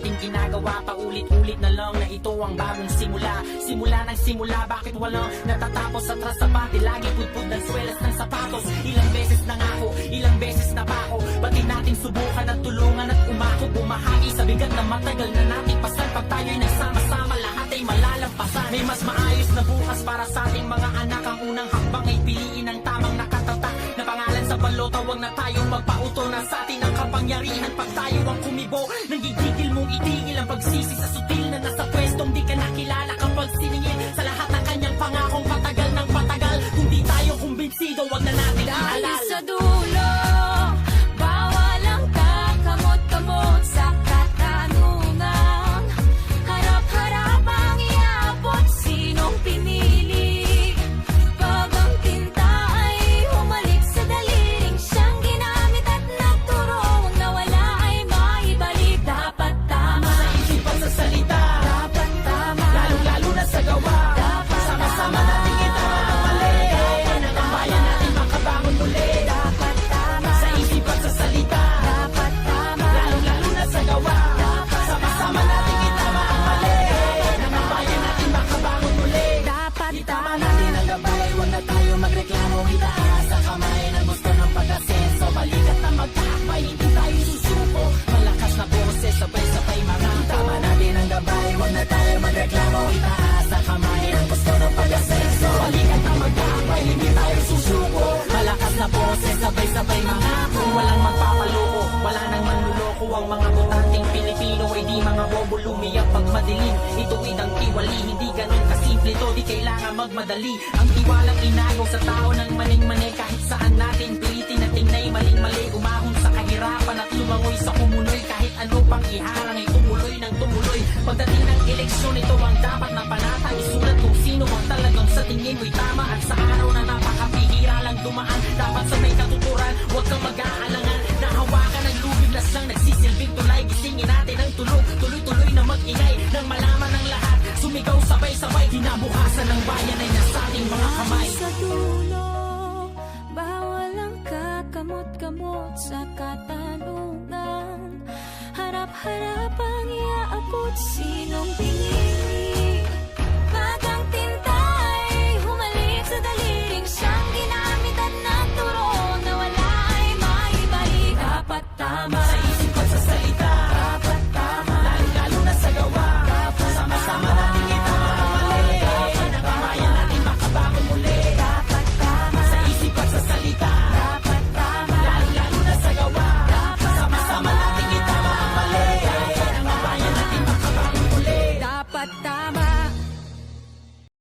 nating ginagawa, paulit-ulit na lang na ito ang bagong simula. Simula ng simula, bakit walang natatapos? Atras sa pati, lagi pudpud ng swelas ng sapatos. Ilang beses na nga ako, ilang beses na pa ako. Ba't di natin subukan at tulungan at umako? Bumahagi sa bigat na matagal na nating pasan. Pag tayo'y nagsama-sama, lahat ay malalampasan. May mas maayos na bukas para sa ating mga anak. Ang unang hakbang ay piliin ang tamang nakatatak na pangalan sa balota. Huwag na tayong magpauto na sa atin ang kapangyarihan. Pag tayo ang kumibo, nanggigigil mong itigil ang pagsisi sa sutil na nasa pwestong di ka nakilala. Kapag siningil sa lahat ng kanyang pangakong patagal ng patagal. Kung di tayo kumbinsido, huwag na natin Dahil ialala. sa dulo, bawal ang kakamot-kamot sa katanungan. Harap-harapang iabot sinong pinili. Pag ang tinta ay humalik sa daliling siyang ginamit at nagturo, ang nawala ay maibalik. Dapat tama Sa isipan sa salita, dapat tama lalong-lalo na sa gawa. dapat Sama-sama tama natin kita ang mali. Ang bayan natin makabangon muli. dapat tama Sa isipan sa salita, dapat tama lalong-lalo na sa gawa. Sama-sama natin kita ang mali. Ang bayan natin makabangon muli. dapat Itama tama natin ang gabay, huwag na tayo magreklamo. Itaas sa kamay ng gusto ng pag-asenso. Balikat na magkakbay, hindi tayo susuko. Malakas na boses, sabay-sabay mga tama natin ang gabay, huwag na tayo magreklamo. Itaas sa kamay ng gusto ng pag-asenso. Balikat na magkakbay, hindi tayo susuko. Malakas na boses, sabay-sabay mga walang magpapaloko, wala nang manluloko. Ang mga botanteng Pilipino ay di mga bobo lumiyak pag madilim. Ituwid ang tiwali, hindi ganun kasimple to. Di kailangan magmadali. Ang tiwalang inagaw sa tao ng maning-mani. Kahit saan natin pilitin na tingnay maling-mali. Umahon sa kahirapan at lumangoy sa kumunoy. Kahit ano pang iharang ay tumuloy ng tumuloy. Pagdating ng eleksyon, ito ang dapat na panatang. Isulat kung sino ang talagang sa tingin mo'y tama. At sa araw na napakapihira lang dumaan, dapat sa may katuturan, huwag kang mag-aalangan. Nahawakan ng lubig na siyang nagsisilbing tulay. Gisingin natin ang tulog, tuloy-tuloy na mag-ingay. Nang malaman ng lahat, sumigaw sabay-sabay. Kinabukasan ng bayan ay nasa ating mga kamay. Sa dulo, bawal ang kakamot-kamot sa katanungan. Harap-harap ang iaabot sinong pingin.